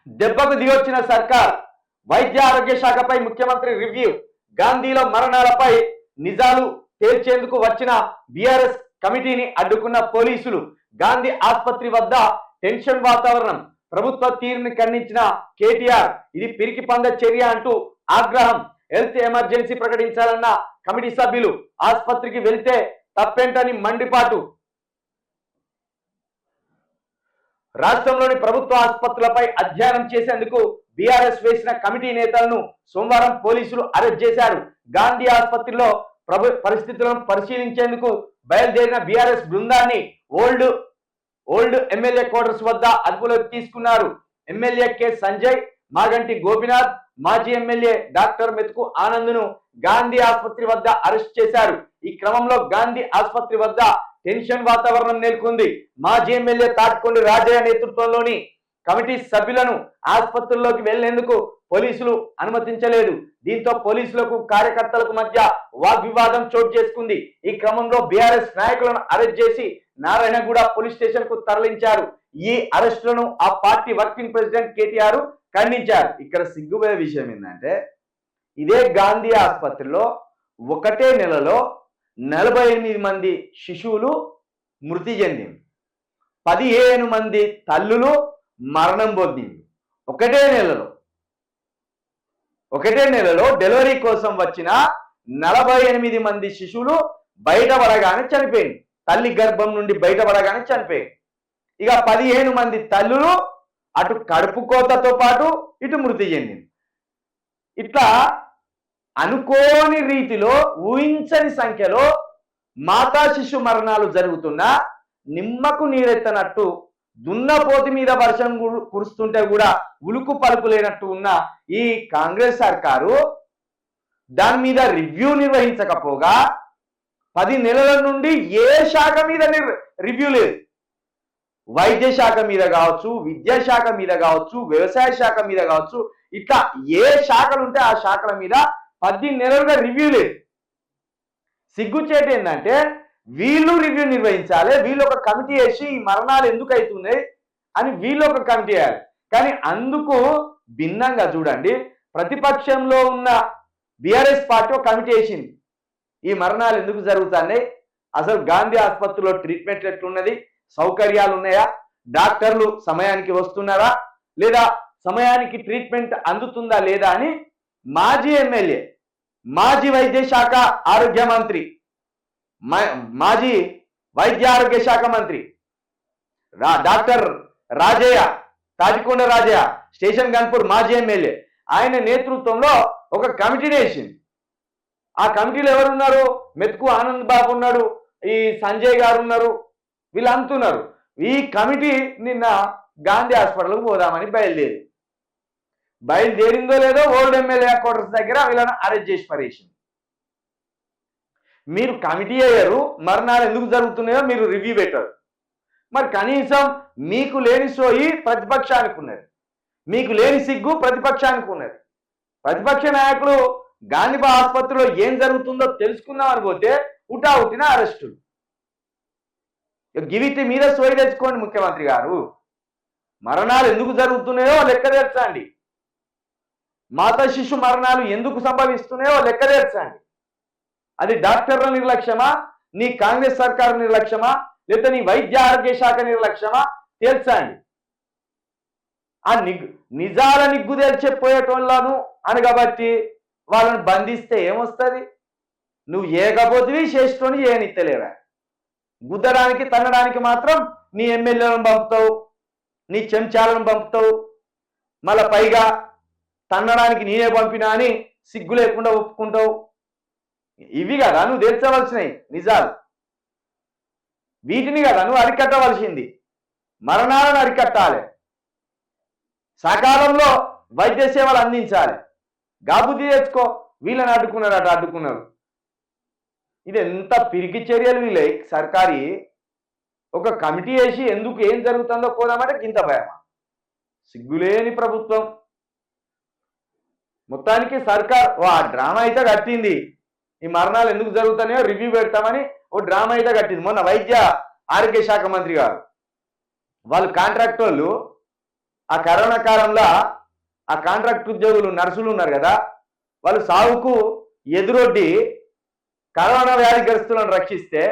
దెబ్బకు దిగొచ్చిన సర్కార్. వైద్య ఆరోగ్య శాఖపై ముఖ్యమంత్రి రివ్యూ. గాంధీలో మరణాలపై నిజాలు తేల్చేందుకు వచ్చిన బీఆర్ఎస్ కమిటీని అడ్డుకున్న పోలీసులు. గాంధీ ఆసుపత్రి వద్ద టెన్షన్ వాతావరణం. ప్రభుత్వ తీరుని ఖండించిన కేటీఆర్. ఇది పిరికి పంద చర్య అంటూ ఆగ్రహం. హెల్త్ ఎమర్జెన్సీ ప్రకటించాలన్న కమిటీ సభ్యులు. ఆసుపత్రికి వెళ్తే తప్పేంటని మండిపాటు. రాష్ట్రంలోని ప్రభుత్వ ఆసుపత్రులపై అధ్యయనం చేసేందుకు బీఆర్ఎస్ వేసిన కమిటీ నేతలను సోమవారం పోలీసులు అరెస్ట్ చేశారు. గాంధీ ఆసుపత్రిలో పరిస్థితులను పరిశీలించేందుకు బయలుదేరిన బీఆర్ఎస్ బృందాన్ని ఓల్డ్ ఎమ్మెల్యే క్వార్టర్స్ వద్ద అదుపులోకి తీసుకున్నారు. ఎమ్మెల్యే కె సంజయ్, మాగంటి గోపినాథ్, మాజీ ఎమ్మెల్యే డాక్టర్ మెతుకు ఆనంద్ను గాంధీ ఆసుపత్రి వద్ద అరెస్ట్ చేశారు. ఈ క్రమంలో గాంధీ ఆసుపత్రి వద్ద టెన్షన్ వాతావరణం నెలకొంది. మాజీ ఎమ్మెల్యే తాటికొండ రాజయ్య నేతృత్వంలోని కమిటీ సభ్యులను ఆసుపత్రుల్లోకి వెళ్లేందుకు పోలీసులు అనుమతించలేదు. దీంతో పోలీసులకు కార్యకర్తలకు మధ్య వాగ్వివాదం చోటు చేసుకుంది. ఈ క్రమంలో బీఆర్ఎస్ నాయకులను అరెస్ట్ చేసి నారాయణగూడ పోలీస్ స్టేషన్ కు తరలించారు. ఈ అరెస్టులను ఆ పార్టీ వర్కింగ్ ప్రెసిడెంట్ కేటీఆర్ ఖండించారు. ఇక్కడ సిగ్గుపోయే విషయం ఏంటంటే, ఇదే గాంధీ ఆసుపత్రిలో ఒకటే నెలలో 48 మంది శిశువులు మృతి చెందింది. 15 మంది తల్లులు మరణం పొందింది. ఒకటే నెలలో డెలివరీ కోసం వచ్చిన 48 మంది శిశువులు బయటపడగానే చనిపోయింది. తల్లి గర్భం నుండి బయటపడగానే చనిపోయింది. ఇక 15 మంది తల్లులు అటు కడుపు కోతతో పాటు ఇటు మృతి చెందింది. ఇట్లా అనుకోని రీతిలో ఊహించని సంఖ్యలో మాతా శిశు మరణాలు జరుగుతున్నా నిమ్మకు నీరెత్తనట్టు, దున్నపోతి మీద వర్షం కురుస్తుంటే కూడా ఉలుకు పలుకు లేనట్టు ఉన్న ఈ కాంగ్రెస్ సర్కారు దాని మీద రివ్యూ నిర్వహించకపోగా 10 నెలల నుండి ఏ శాఖ మీద రివ్యూ లేదు. వైద్య శాఖ మీద కావచ్చు, విద్యాశాఖ మీద కావచ్చు, వ్యవసాయ శాఖ మీద కావచ్చు, ఇట్లా ఏ శాఖలు ఉంటే ఆ శాఖల మీద 10 నెలలుగా రివ్యూ లేదు. సిగ్గుచేటు ఏంటంటే, వీళ్ళు రివ్యూ నిర్వహించాలి, వీళ్ళు ఒక కమిటీ వేసి ఈ మరణాలు ఎందుకు అవుతున్నాయి అని వీళ్ళు ఒక కమిటీ వేయాలి. కానీ అందుకు భిన్నంగా చూడండి, ప్రతిపక్షంలో ఉన్న బీఆర్ఎస్ పార్టీ ఒక కమిటీ వేసింది. ఈ మరణాలు ఎందుకు జరుగుతున్నాయి, అసలు గాంధీ ఆసుపత్రిలో ట్రీట్మెంట్ ఎట్లున్నది, సౌకర్యాలు ఉన్నాయా, డాక్టర్లు సమయానికి వస్తున్నారా లేదా, సమయానికి ట్రీట్మెంట్ అందుతుందా లేదా అని మాజీ ఎమ్మెల్యే, మాజీ వైద్య శాఖ ఆరోగ్య మంత్రి, మాజీ వైద్య ఆరోగ్య శాఖ మంత్రి డాక్టర్ రాజయ్య, తాటికొండ రాజయ్య, స్టేషన్ గన్పూర్ మాజీ ఎమ్మెల్యే, ఆయన నేతృత్వంలో ఒక కమిటీని వేసింది. ఆ కమిటీలో ఎవరున్నారు? మెతుకు ఆనంద్ బాబు ఉన్నాడు, ఈ సంజయ్ గారు ఉన్నారు, వీళ్ళు అంటున్నారు. ఈ కమిటీ నిన్న గాంధీ హాస్పిటల్కి పోదామని బయలుదేరిందో లేదో ఓల్డ్ ఎమ్మెల్యే క్వార్టర్స్ దగ్గర వీళ్ళని అరెస్ట్ చేసి పరేసింది. మీరు కమిటీ అయ్యారు, మరణాలు ఎందుకు జరుగుతున్నాయో మీరు రివ్యూ పెట్టారు. మరి కనీసం మీకు లేని సోయి ప్రతిపక్షానికి ఉన్నది, మీకు లేని సిగ్గు ప్రతిపక్షానికి ఉన్నది. ప్రతిపక్ష నాయకులు గాంధీ ఆసుపత్రిలో ఏం జరుగుతుందో తెలుసుకుందాం అనుకోతే ఉట్టిన అరెస్టులు. గివిటి మీద సోయి తెచ్చుకోండి ముఖ్యమంత్రి గారు. మరణాలు ఎందుకు జరుగుతున్నాయో లెక్క తెచ్చండి. మాతా శిశు మరణాలు ఎందుకు సంభవిస్తున్నాయో లెక్క తెచ్చండి. అది డాక్టర్ల నిర్లక్ష్యమా, నీ కాంగ్రెస్ సర్కారు నిర్లక్ష్యమా, లేదా నీ వైద్య ఆరోగ్య శాఖ నిర్లక్ష్యమా తేల్చండి. ఆ నిజాల నిగ్గు తెలిచిపోయేటోళ్ళను అనగబట్టి వాళ్ళని బంధిస్తే ఏమొస్తుంది? నువ్వు ఏకపోతివి చేసేటోని ఏనిత్తలేవా. గుద్దడానికి తన్నడానికి మాత్రం నీ ఎమ్మెల్యేలను పంపుతావు, నీ చెంచాలను పంపుతావు, మళ్ళీ పైగా తన్నడానికి నేనే పంపినా అని సిగ్గు లేకుండా ఒప్పుకుంటావు. ఇవి కదా నువ్వు తెల్చవలసినవి నిజాలు. వీటిని కదా నువ్వు అరికట్టవలసింది. మరణాలను అరికట్టాలి, సకాలంలో వైద్య సేవలు అందించాలి. గాబుద్ధి తెచ్చుకో. వీళ్ళని అడ్డుకున్నారు. ఇది ఎంత పిరికి చర్యలు వీళ్ళే. సర్కారీ ఒక కమిటీ వేసి ఎందుకు ఏం జరుగుతుందో పోదామంటే గింత భయమా? సిగ్గులేని ప్రభుత్వం. మొత్తానికి సర్కార్ ఆ డ్రామా అయితే కట్టింది. ఈ మరణాలు ఎందుకు జరుగుతున్నాయో రివ్యూ పెడతామని ఓ డ్రామా అయితే కట్టింది. మొన్న వైద్య ఆరోగ్య శాఖ మంత్రి గారు వాళ్ళు కాంట్రాక్ట్ వాళ్ళు ఆ కరోనా కాలంలో ఆ కాంట్రాక్ట్ ఉద్యోగులు నర్సులు ఉన్నారు కదా, వాళ్ళు సాగుకు ఎదురొడ్డి కరోనా వ్యాధిగ్రస్తులను రక్షిస్తే,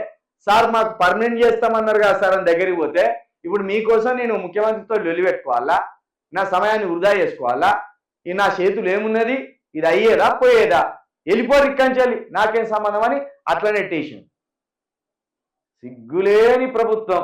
సార్ మాకు పర్మనెంట్ చేస్తామన్నారు కదా సార్ అని దగ్గరికి పోతే, ఇప్పుడు మీకోసం నేను ముఖ్యమంత్రితో పెట్టుకోవాలా, నా సమయాన్ని వృధా చేసుకోవాలా, ఈ నా చేతులు ఏమున్నది, ఇది అయ్యేదా పోయేదా, వెళ్ళిపోరు ఇక్కంచెల్లి, నాకేం సంబంధం అని అట్లా నెట్టేసింది. సిగ్గులేని ప్రభుత్వం.